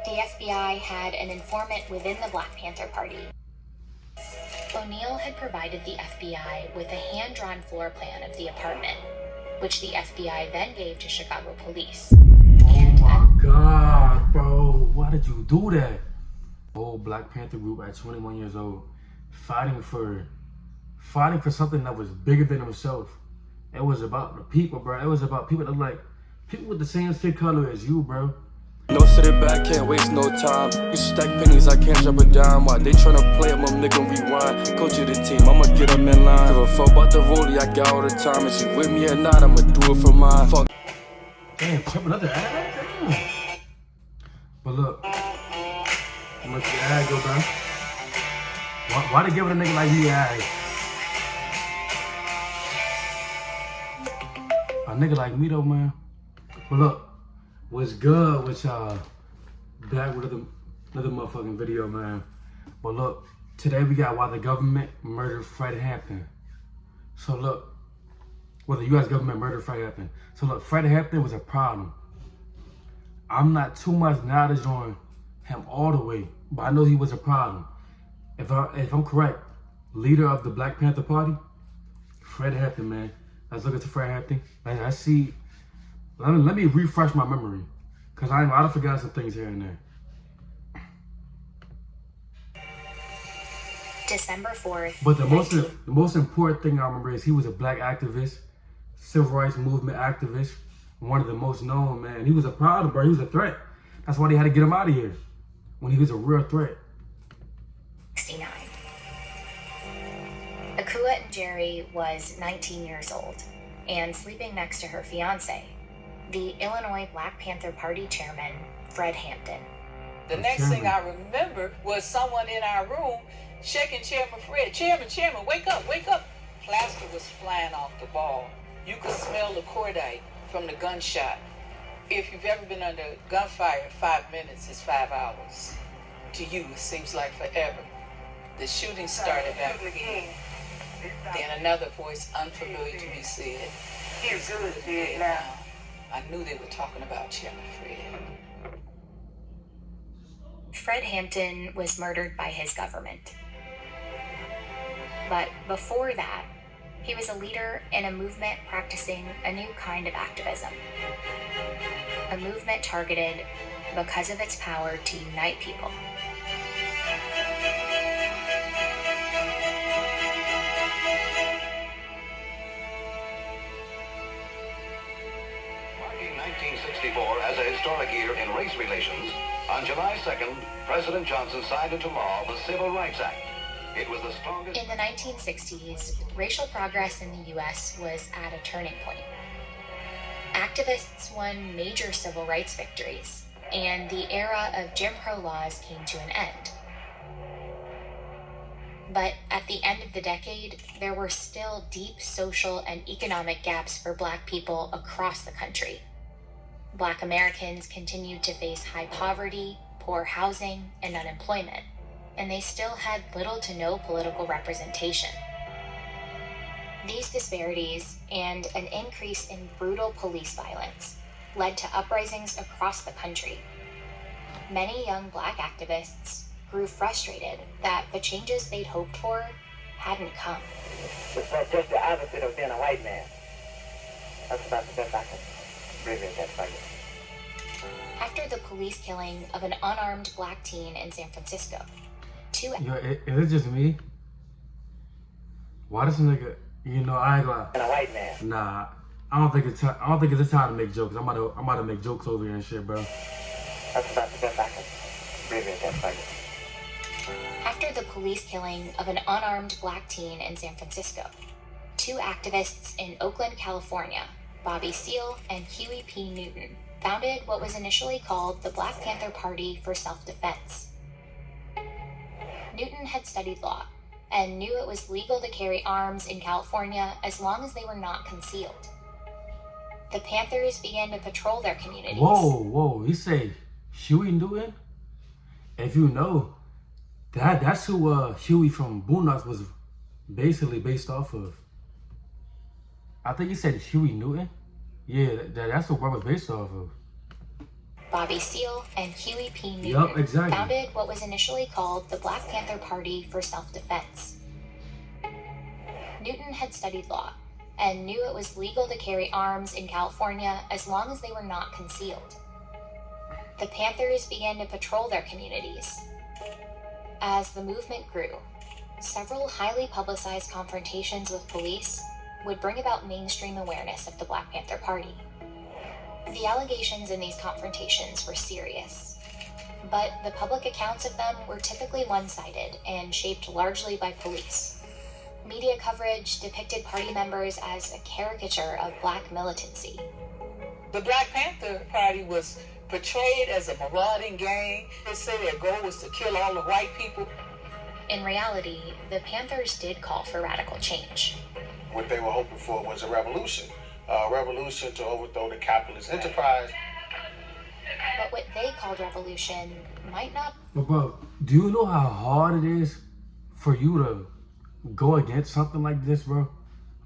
The FBI had an informant within the Black Panther Party. O'Neill had provided the FBI with a hand-drawn floor plan of the apartment, which the FBI then gave to Chicago police. Oh my God, bro. Why did you do that? Whole Black Panther group at 21 years old, fighting for something that was bigger than himself. It was about the people, bro. It was about people that like people with the same skin color as you, bro. No sitting back, can't waste no time. You stack pennies, I can't drop a dime. While they tryna play, I'ma make them rewind. Coach of the team, I'ma get them in line. Give a fuck about the rollie, I got all the time. And she with me or not, I'ma do it for mine. Fuck. Damn, trip another ad? Damn. But look, I'm gonna let the ad go, bro. Why they give it a nigga like me ad? A nigga like me though, man. But look, what's good with y'all? Back with another motherfucking video, man. But look, today we got why the government murdered Fred Hampton. So look, well, the U.S. government murdered Fred Hampton. So look, Fred Hampton was a problem. I'm not too much knowledge on him all the way, but I know he was a problem. If I'm correct, leader of the Black Panther Party, Fred Hampton, man. Let's look into Fred Hampton. I see. Let me refresh my memory, cause I forgot some things here and there. December 4th. But the most important thing I remember is he was a black activist, civil rights movement activist, one of the most known, man. He was a problem, bro. He was a threat. That's why they had to get him out of here when he was a real threat. 69. Akua and Jerry was 19 years old and sleeping next to her fiance, the Illinois Black Panther Party chairman, Fred Hampton. The next thing I remember was someone in our room shaking Chairman Fred. Chairman, wake up, wake up. Plaster was flying off the ball. You could smell the cordite from the gunshot. If you've ever been under gunfire, 5 minutes is 5 hours. To you, it seems like forever. The shooting started back again. Then another voice unfamiliar to me said, "He's good now." I knew they were talking about Chairman Fred. Fred Hampton was murdered by his government. But before that, he was a leader in a movement practicing a new kind of activism. A movement targeted because of its power to unite people. Marking 1964 as a historic year in race relations, on July 2nd, President Johnson signed into law the Civil Rights Act. It was the strongest... In the 1960s, racial progress in the U.S. was at a turning point. Activists won major civil rights victories, and the era of Jim Crow laws came to an end. But at the end of the decade, there were still deep social and economic gaps for Black people across the country. Black Americans continued to face high poverty, poor housing, and unemployment, and they still had little to no political representation. These disparities and an increase in brutal police violence led to uprisings across the country. Many young Black activists grew frustrated that the changes they'd hoped for hadn't come. It's just the opposite of being a white man. That's about the best I can abbreviate that for you. After the police killing of an unarmed Black teen in San Francisco, Yo, is it just me? Why this nigga? You know, I ain't gonna. And a white man. Nah, I don't think it's the time to make jokes. I'm about to make jokes over here and shit, bro. That's about the best I can abbreviate that for you. After the police killing of an unarmed Black teen in San Francisco, two activists in Oakland, California, Bobby Seale and Huey P. Newton, founded what was initially called the Black Panther Party for Self-Defense. Newton had studied law and knew it was legal to carry arms in California as long as they were not concealed. The Panthers began to patrol their communities. Whoa, he said Huey Newton? If you know, that's who Huey from Boondocks was basically based off of. I think he said Huey Newton. Yeah, that's what Bro was based off of. Bobby Seale and Huey P. Newton Yup, exactly. founded what was initially called the Black Panther Party for Self-Defense. Newton had studied law and knew it was legal to carry arms in California as long as they were not concealed. The Panthers began to patrol their communities. As the movement grew, several highly publicized confrontations with police would bring about mainstream awareness of the Black Panther Party. The allegations in these confrontations were serious, but the public accounts of them were typically one-sided and shaped largely by police. Media coverage depicted party members as a caricature of black militancy. The Black Panther Party was portrayed as a marauding gang. They say their goal was to kill all the white people. In reality, the Panthers did call for radical change. What they were hoping for was a revolution to overthrow the capitalist enterprise. But what they called revolution might not. But bro, do you know how hard it is for you to go against something like this, bro?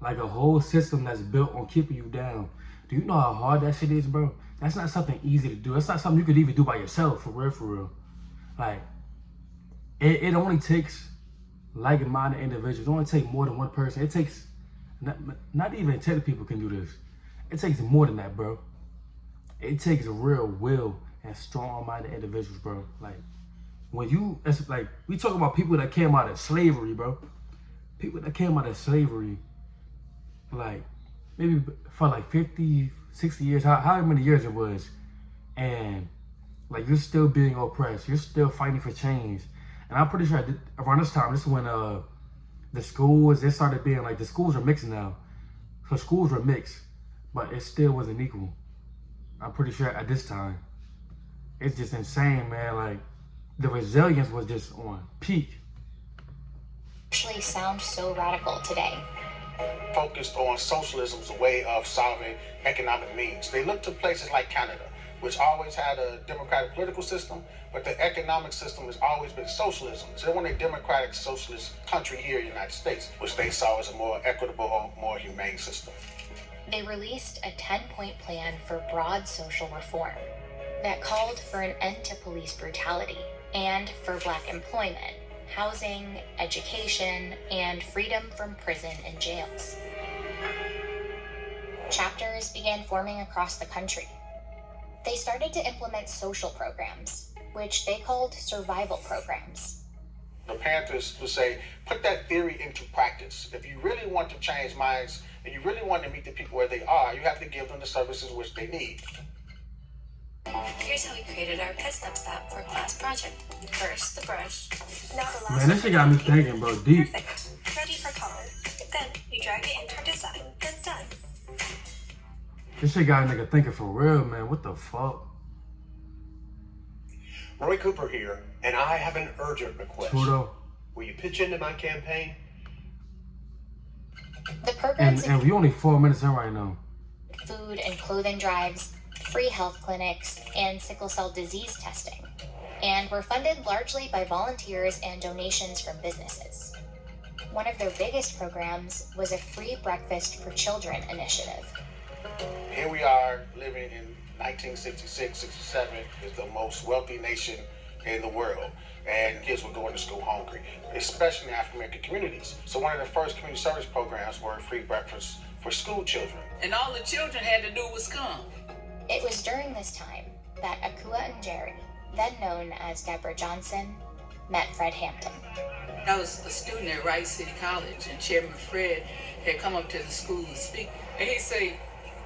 Like a whole system that's built on keeping you down. Do you know how hard that shit is, bro? That's not something easy to do. It's not something you could even do by yourself, for real, for real. Like, it only takes like-minded individuals. It only takes more than one person. It takes, not even 10 people can do this. It takes more than that, bro. It takes real will and strong-minded individuals, bro. Like, when you, it's like, we talk about people that came out of slavery, bro. People that came out of slavery, like, maybe for like 50, 60 years, however many years it was. And, like, you're still being oppressed. You're still fighting for change. And I'm pretty sure around this time, this is when the schools, they started being like, the schools are mixed now. So schools were mixed, but it still wasn't equal. I'm pretty sure at this time. It's just insane, man. Like, the resilience was just on peak. Actually sound so radical today. Focused on socialism as a way of solving economic needs. They looked to places like Canada, which always had a democratic political system, but the economic system has always been socialism. So they want a democratic socialist country here in the United States, which they saw as a more equitable, more humane system. They released a 10-point plan for broad social reform that called for an end to police brutality and for black employment, housing, education, and freedom from prison and jails. Chapters began forming across the country. They started to implement social programs, which they called survival programs. The Panthers would say, put that theory into practice. If you really want to change minds and you really want to meet the people where they are, you have to give them the services which they need. Here's how we created our pet steps app for class project. First, the brush. Now the last. Man, this shit got me thinking, bro, deep. Perfect. Ready for color. Then you drag it into our design. Then done. This shit got a nigga thinking for real, man. What the fuck? Roy Cooper here, and I have an urgent request. Trudeau. Will you pitch into my campaign? The programs And we only 4 minutes in right now. include food and clothing drives, free health clinics, and sickle cell disease testing, and were funded largely by volunteers and donations from businesses. One of their biggest programs was a free breakfast for children initiative. Here we are living in 1966, 67, is the most wealthy nation in the world. And kids were going to school hungry, especially in African American communities. So one of the first community service programs were free breakfast for school children. And all the children had to do was come. It was during this time that Akua and Jerry, then known as Deborah Johnson, met Fred Hampton. I was a student at Rice City College, and Chairman Fred had come up to the school and speak. And he said,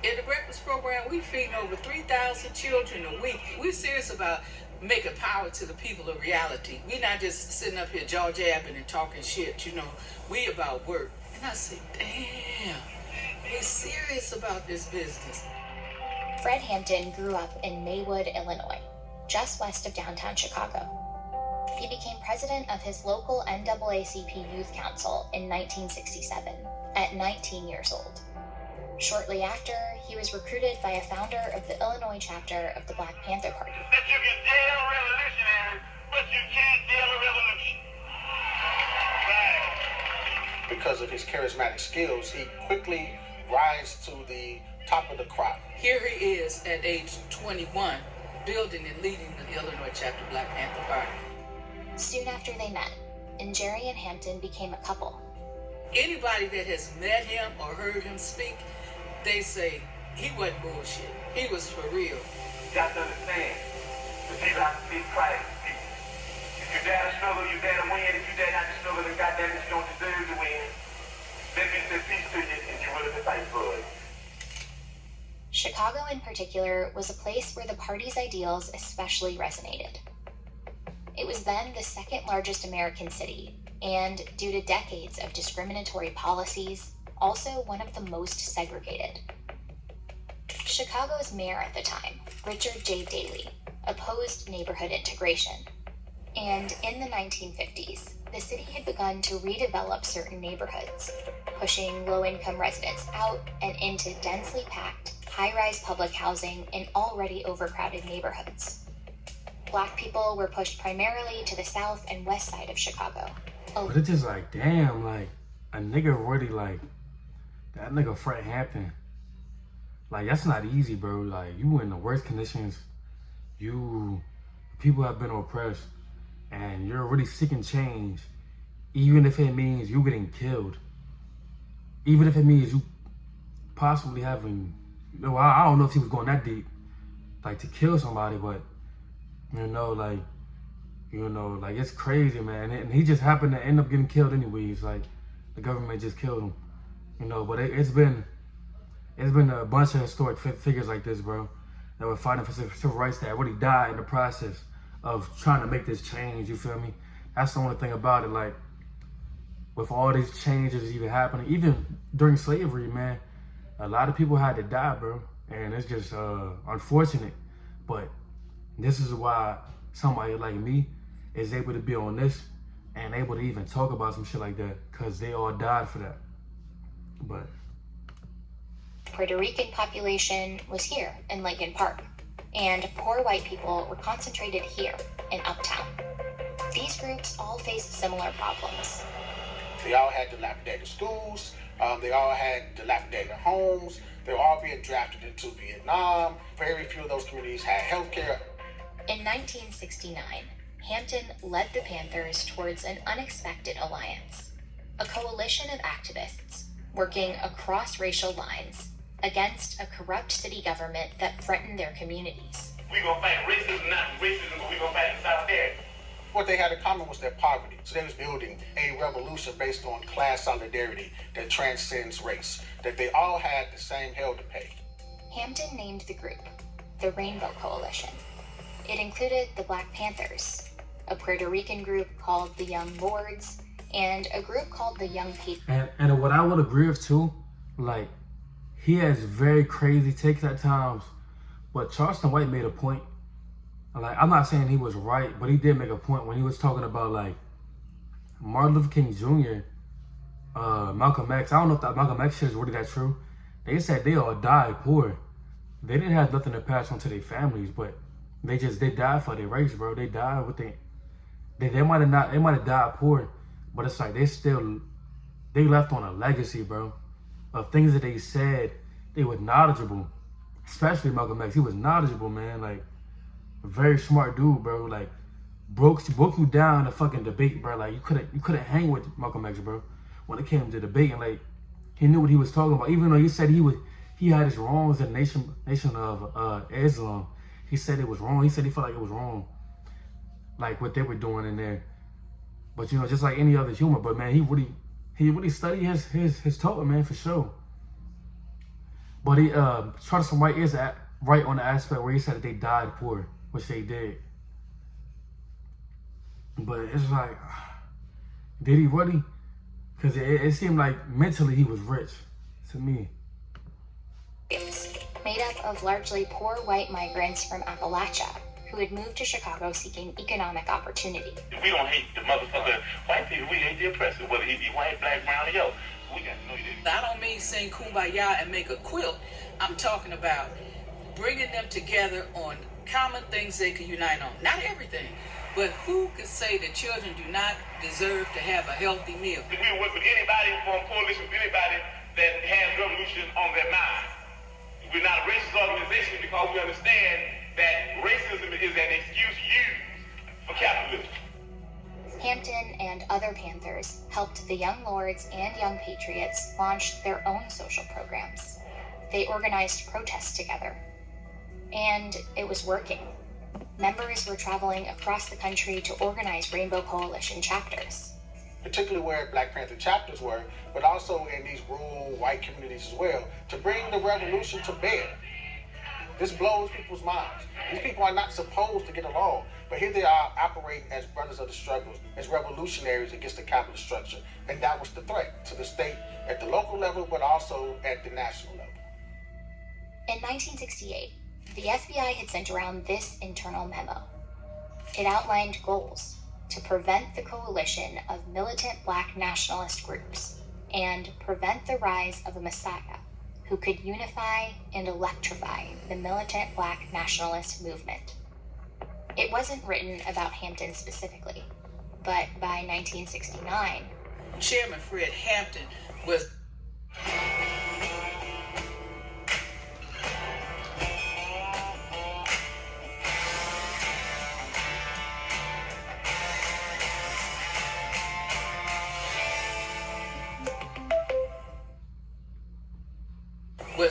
in the breakfast program, we feed over 3,000 children a week. We're serious about making power to the people of reality. We're not just sitting up here jaw-jabbing and talking shit, you know. We about work. And I said, damn, they're serious about this business. Fred Hampton grew up in Maywood, Illinois, just west of downtown Chicago. He became president of his local NAACP Youth Council in 1967, at 19 years old. Shortly after, he was recruited by a founder of the Illinois chapter of the Black Panther Party. That you can deal revolutionary, but you can't deal a revolution. Right. Because of his charismatic skills, he quickly rises to the top of the crop. Here he is at age 21, building and leading the Illinois chapter Black Panther Party. Soon after they met, and Jerry and Hampton became a couple. Anybody that has met him or heard him speak, they say he wasn't bullshit. He was for real. You got to understand, the people have to speak Christ. If you dare to struggle, you dare to win. If you dare not to struggle, then goddamn it, you don't deserve to win. Let me say peace to you if you're willing to fight for it. Chicago in particular was a place where the party's ideals especially resonated. It was then the second largest American city, and due to decades of discriminatory policies, also one of the most segregated. Chicago's mayor at the time, Richard J. Daley, opposed neighborhood integration. And in the 1950s, the city had begun to redevelop certain neighborhoods, pushing low-income residents out and into densely packed, high-rise public housing in already overcrowded neighborhoods. Black people were pushed primarily to the south and west side of Chicago. But it's just like, damn, like, a nigga really, like, that nigga Fred Hampton, like, that's not easy, bro. Like, you in the worst conditions. People have been oppressed, and you're really seeking change, even if it means you getting killed. Even if it means you possibly having, I don't know if he was going that deep, like, to kill somebody, but, like, it's crazy, man. And he just happened to end up getting killed anyways. Like, the government just killed him, But it's been a bunch of historic figures like this, bro, that were fighting for civil rights that really died in the process of trying to make this change. You feel me? That's the only thing about it. Like, with all these changes even happening, even during slavery, man, a lot of people had to die, bro, and it's just unfortunate. But this is why somebody like me is able to be on this and able to even talk about some shit like that, because they all died for that. But Puerto Rican population was here in Lincoln Park, and poor white people were concentrated here in Uptown. These groups all faced similar problems. They all had dilapidated schools. They all had dilapidated homes. They were all being drafted into Vietnam. Very few of those communities had health care. In 1969, Hampton led the Panthers towards an unexpected alliance, a coalition of activists working across racial lines against a corrupt city government that threatened their communities. We're going to fight racism, not racism, but we're going to fight the South there. What they had in common was their poverty. So they was building a revolution based on class solidarity that transcends race, that they all had the same hell to pay. Hampton named the group the Rainbow Coalition. It included the Black Panthers, a Puerto Rican group called the Young Lords, and a group called the Young People. And what I would agree with too, like, he has very crazy takes at times, but Charleston White made a point. Like, I'm not saying he was right, but he did make a point when he was talking about, like, Martin Luther King Jr., Malcolm X. I don't know if that Malcolm X shit is really that true. They said they all died poor. They didn't have nothing to pass on to their families, but they died for their race, bro. They died with they might have died poor, but it's like they left on a legacy, bro, of things that they said. They were knowledgeable, especially Malcolm X. He was knowledgeable, man. Like, a very smart dude, bro. Like, broke you down in a fucking debate, bro. Like, you couldn't hang with Malcolm X, bro, when it came to debating. Like, he knew what he was talking about, even though he said he had his wrongs in the nation of Islam. He said it was wrong. He said he felt like it was wrong, like what they were doing in there. But just like any other human. But man, he really studied his talk, man, for sure. But Charleston White is right on the aspect where he said that they died poor, which they did. But it's like, did he really? Because it seemed like mentally he was rich to me. Made up of largely poor white migrants from Appalachia who had moved to Chicago seeking economic opportunity. We don't hate the motherfucker white people, we hate the oppressor, whether he be white, black, brown, or yellow. We got to know that. I don't mean sing Kumbaya and make a quilt. I'm talking about bringing them together on common things they can unite on. Not everything, but who could say that children do not deserve to have a healthy meal? We will work with anybody, form coalition with anybody that has revolution on their mind. We're not a racist organization because we understand that racism is an excuse used for capitalism. Hampton and other Panthers helped the Young Lords and Young Patriots launch their own social programs. They organized protests together. And it was working. Members were traveling across the country to organize Rainbow Coalition chapters. Particularly where Black Panther chapters were, but also in these rural white communities as well, to bring the revolution to bear. This blows people's minds. These people are not supposed to get along, but here they are operating as brothers of the struggle, as revolutionaries against the capitalist structure. And that was the threat to the state at the local level, but also at the national level. In 1968, the FBI had sent around this internal memo. It outlined goals to prevent the coalition of militant Black nationalist groups and prevent the rise of a messiah who could unify and electrify the militant Black nationalist movement. It wasn't written about Hampton specifically, but by 1969, Chairman Fred Hampton was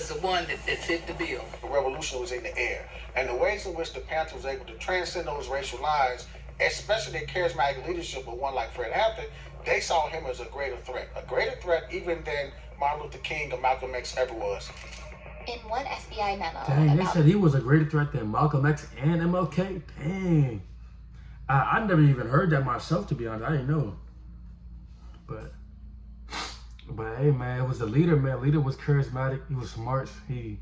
the one that fit the bill. The revolution was in the air. And the ways in which the Panthers was able to transcend those racial lines, especially their charismatic leadership of one like Fred Hampton, they saw him as a greater threat even than Martin Luther King or Malcolm X ever was. In one FBI memo, Dang, they said he was a greater threat than Malcolm X and MLK? Dang. I never even heard that myself, to be honest. I didn't know. But hey, man, it was the leader, man. Leader was charismatic. He was smart. He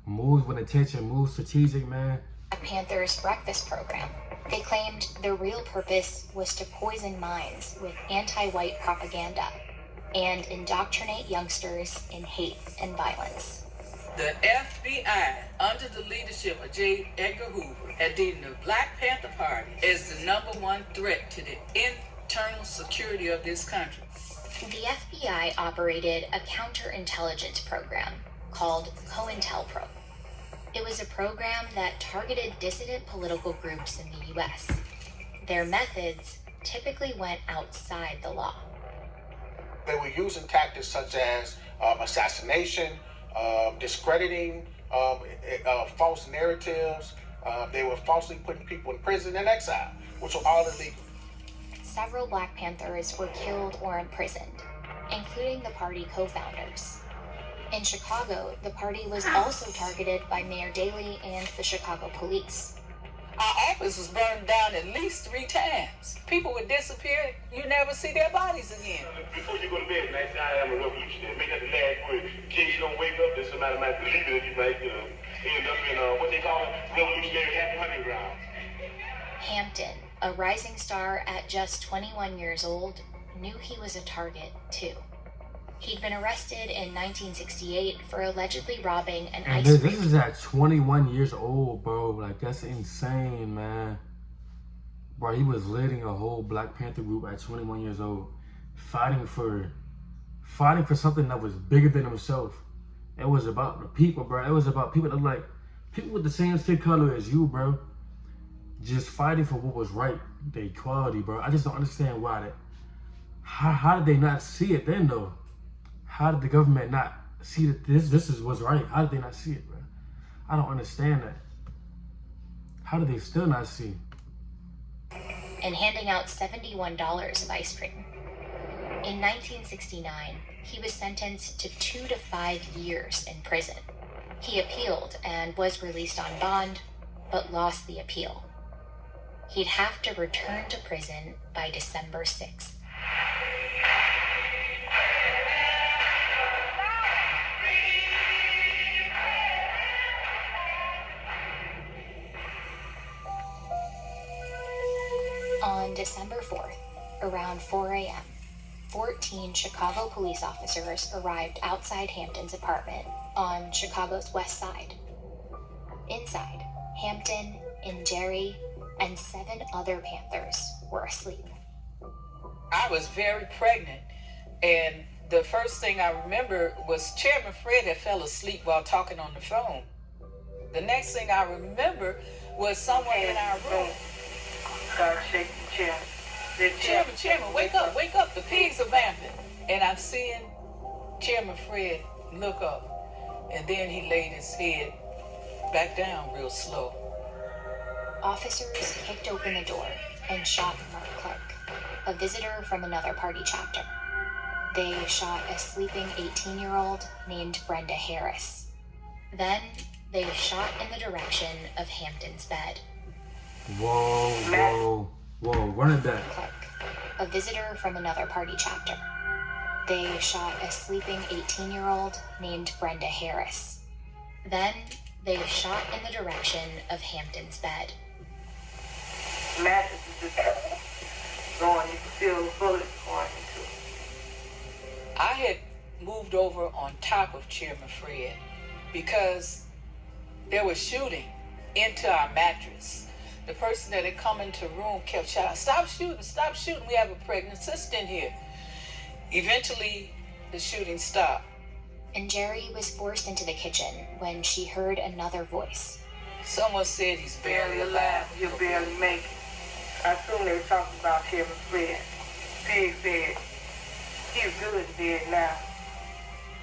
moved with intention, moved strategic, man. Black Panther's breakfast program. They claimed their real purpose was to poison minds with anti-white propaganda and indoctrinate youngsters in hate and violence. The FBI, under the leadership of J. Edgar Hoover, had deemed the Black Panther Party as the #1 threat to the internal security of this country. The FBI operated a counterintelligence program called COINTELPRO. It was a program that targeted dissident political groups in the U.S. Their methods typically went outside the law. They were using tactics such as assassination, discrediting, false narratives. They were falsely putting people in prison and exile, which were all illegal. Several Black Panthers were killed or imprisoned, including the party co-founders. In Chicago, the party was also targeted by Mayor Daley and the Chicago police. Our office was burned down at least 3 times. People would disappear. You never see their bodies again. Before you go to bed, man, say I am a revolutionary. Make that the last word. In case you don't wake up, then somebody might believe it. You might end up in what they call a revolutionary happy hunting ground. Hampton, a rising star at just 21 years old, knew he was a target too. He'd been arrested in 1968 for allegedly robbing an ice cream. This is at 21 years old, bro. Like, that's insane, man. Bro, he was leading a whole Black Panther group at 21 years old, fighting for something that was bigger than himself. It was about the people, bro. It was about people that, like, people with the same skin color as you, bro. Just fighting for what was right, the equality, bro. I just don't understand why that. How did they not see it then, though? How did the government not see that this is what's right? How did they not see it, bro? I don't understand that. How did they still not see? And handing out $71 of ice cream. In 1969, he was sentenced to 2 to 5 years in prison. He appealed and was released on bond, but lost the appeal. He'd have to return to prison by December 6th. On December 4th, around 4 a.m., 14 Chicago police officers arrived outside Hampton's apartment on Chicago's west side. Inside, Hampton and Jerry and 7 other Panthers were asleep. I was very pregnant, and the first thing I remember was Chairman Fred had fell asleep while talking on the phone. The next thing I remember was someone in our room. Start shaking the chair. Chairman, wake up, the pigs are vamping. And I'm seeing Chairman Fred look up, and then he laid his head back down real slow. Officers kicked open the door and shot Mark Clark, a visitor from another party chapter. They shot a sleeping 18-year-old named Brenda Harris. Then they shot in the direction of Hampton's bed. Whoa, run it back. Clark, a visitor from another party chapter. They shot a sleeping 18-year-old named Brenda Harris. Then they shot in the direction of Hampton's bed. Mattress is just going, you can feel the bullets going into it. I had moved over on top of Chairman Fred because there was shooting into our mattress. The person that had come into the room kept shouting, stop shooting, we have a pregnant sister in here. Eventually, the shooting stopped. And Jerry was forced into the kitchen when she heard another voice. Someone said he's barely alive. You'll barely make it. I assume they were talking about Chairman Fred. Pig said, he's good and dead now.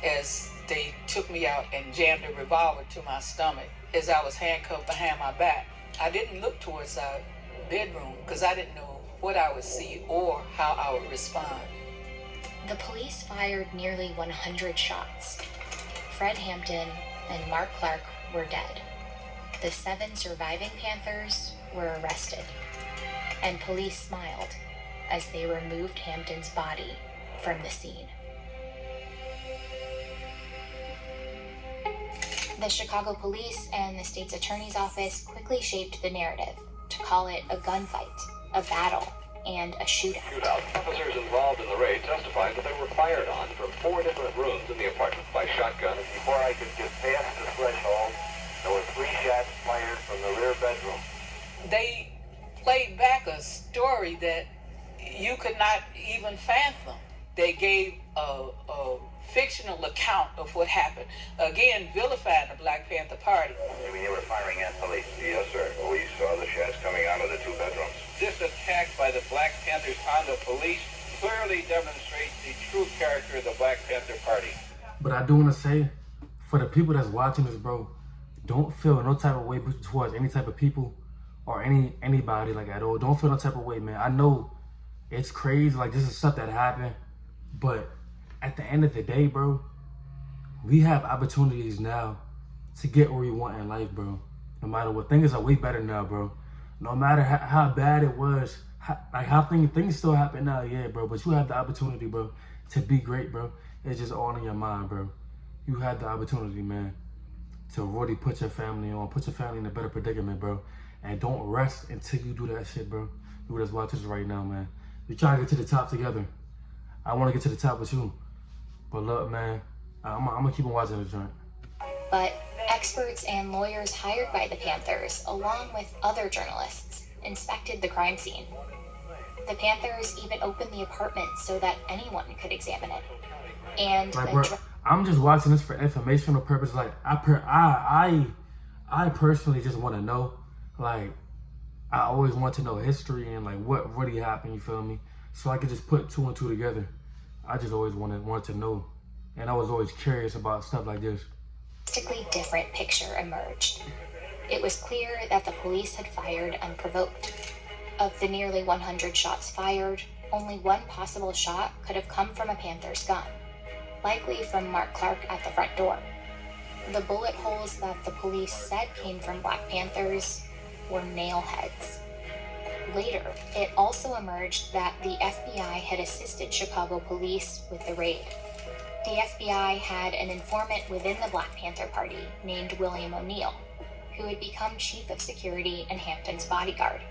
As they took me out and jammed a revolver to my stomach as I was handcuffed behind my back. I didn't look towards our bedroom because I didn't know what I would see or how I would respond. The police fired nearly 100 shots. Fred Hampton and Mark Clark were dead. The 7 surviving Panthers were arrested. And police smiled as they removed Hampton's body from the scene. The Chicago police and the state's attorney's office quickly shaped the narrative to call it a gunfight, a battle, and a shootout. Officers involved in the raid testified that they were fired on from 4 different rooms in the apartment by shotguns. Before I could get past the threshold, there were 3 shots fired from the rear bedroom. They played back a story that you could not even fathom. They gave a fictional account of what happened. Again, vilifying the Black Panther Party. I mean, they were firing at police. Yes, sir. We saw the shots coming out of the 2 bedrooms. This attack by the Black Panthers on the police clearly demonstrates the true character of the Black Panther Party. But I do want to say, for the people that's watching this, bro, don't feel no type of way towards any type of people or anybody like at all. Don't feel no type of way, man. I know it's crazy, like this is stuff that happened, but at the end of the day, bro, we have opportunities now to get where we want in life, bro. No matter what, things are way better now, bro. No matter how bad it was, how things still happen now, yeah, bro. But you have the opportunity, bro, to be great, bro. It's just all in your mind, bro. You have the opportunity, man, to really put your family in a better predicament, bro. And don't rest until you do that shit, bro. You just watch this right now, man. We try to get to the top together. I want to get to the top with you. But look, man, I'm gonna keep on watching this joint. But experts and lawyers hired by the Panthers, along with other journalists, inspected the crime scene. The Panthers even opened the apartment so that anyone could examine it. And like, bro, I'm just watching this for informational purposes. Like, I personally just want to know. Like, I always want to know history and like what really happened. You feel me? So I could just put 2 and 2 together. I just always wanted to know, and I was always curious about stuff like this. A drastically different picture emerged. It was clear that the police had fired unprovoked. Of the nearly 100 shots fired, only 1 possible shot could have come from a Panther's gun, likely from Mark Clark at the front door. The bullet holes that the police said came from Black Panthers were nail heads. Later, it also emerged that the FBI had assisted Chicago police with the raid. The FBI had an informant within the Black Panther Party named William O'Neill, who had become chief of security and Hampton's bodyguard.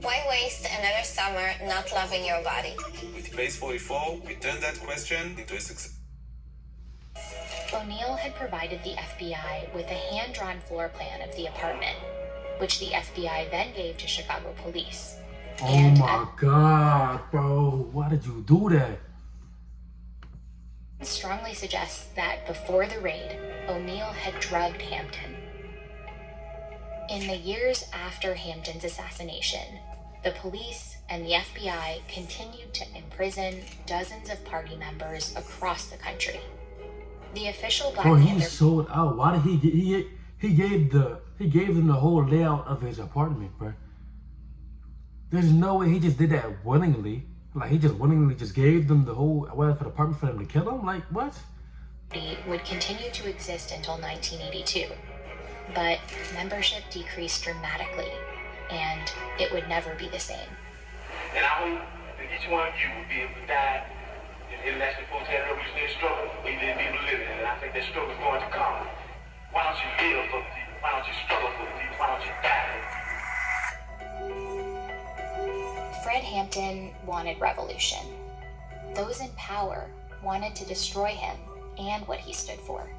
Why waste another summer not loving your body? With Base 44, we turned that question into a success. O'Neill had provided the FBI with a hand-drawn floor plan of the apartment, which the FBI then gave to Chicago police. Oh my God, bro. Why did you do that? Strongly suggests that before the raid, O'Neill had drugged Hampton. In the years after Hampton's assassination, the police and the FBI continued to imprison dozens of party members across the country. The official Black Bro, he Panther sold out. Why did he gave them the whole layout of his apartment, bro? There's no way he just did that willingly. Like, he just willingly just gave them the whole apartment for them to kill him? Like, what? would continue to exist until 1982, but membership decreased dramatically, and it would never be the same. And I hope that each one of you will be able to die in the international proletarian revolutionary struggle where you didn't be able to live in. And I think that struggle is going to come. Why don't you live for the people? Why don't you struggle for the people? Why don't you die for the people? Fred Hampton wanted revolution. Those in power wanted to destroy him and what he stood for.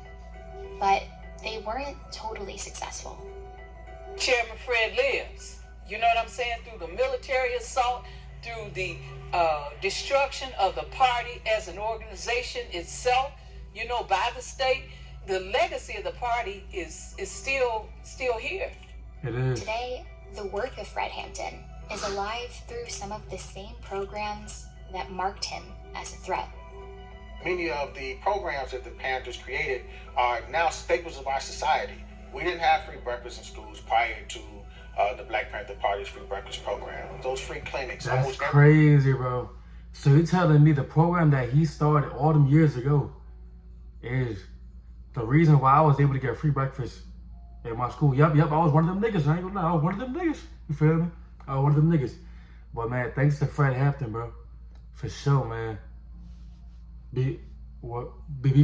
But they weren't totally successful. Chairman Fred lives. You know what I'm saying? Through the military assault, through the destruction of the party as an organization itself, you know, by the state, the legacy of the party is still here. It is. Today, the work of Fred Hampton is alive through some of the same programs that marked him as a threat. Many of the programs that the Panthers created are now staples of our society. We didn't have free breakfast in schools prior to the Black Panther Party's free breakfast program. Those free clinics. That's crazy, bro. So you're telling me the program that he started all them years ago is the reason why I was able to get free breakfast at my school? Yep, I was one of them niggas. I ain't gonna lie, I was one of them niggas. You feel me? I was one of them niggas. But man, thanks to Fred Hampton, bro. For sure, man. Be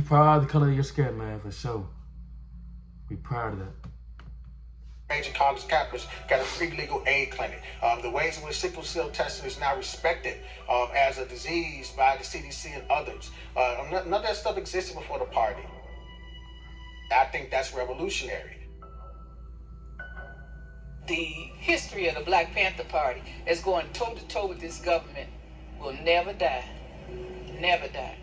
proud of the color of your skin, man, for sure. Be proud of that. Major college campus got a free legal aid clinic. The ways in which sickle cell testing is now respected as a disease by the CDC and others. None of that stuff existed before the party. I think that's revolutionary. The history of the Black Panther Party is going toe-to-toe with this government will never die. Never die.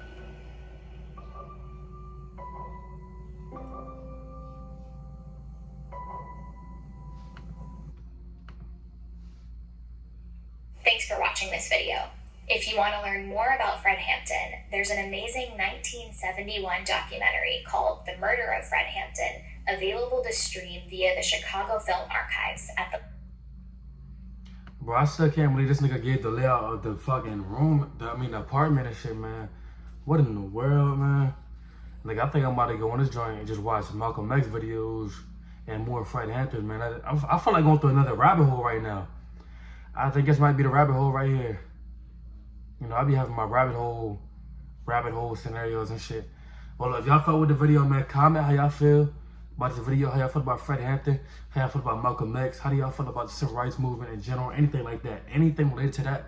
Thanks for watching this video. If you want to learn more about Fred Hampton, there's an amazing 1971 documentary called The Murder of Fred Hampton, available to stream via the Chicago Film Archives at the... Bro, I still can't believe this nigga gave the layout of the fucking room, the apartment and shit, man. What in the world, man? Like, I think I'm about to go on this joint and just watch Malcolm X videos and more Fred Hampton, man. I feel like going through another rabbit hole right now. I think this might be the rabbit hole right here. You know, I be having my rabbit hole scenarios and shit. Well, if y'all felt with the video, man, comment how y'all feel about this video, how y'all feel about Fred Hampton, how y'all feel about Malcolm X, how do y'all feel about the civil rights movement in general, anything like that, anything related to that,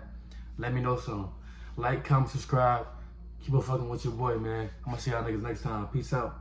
let me know some. Like, comment, subscribe, keep on fucking with your boy, man. I'm gonna see y'all niggas next time. Peace out.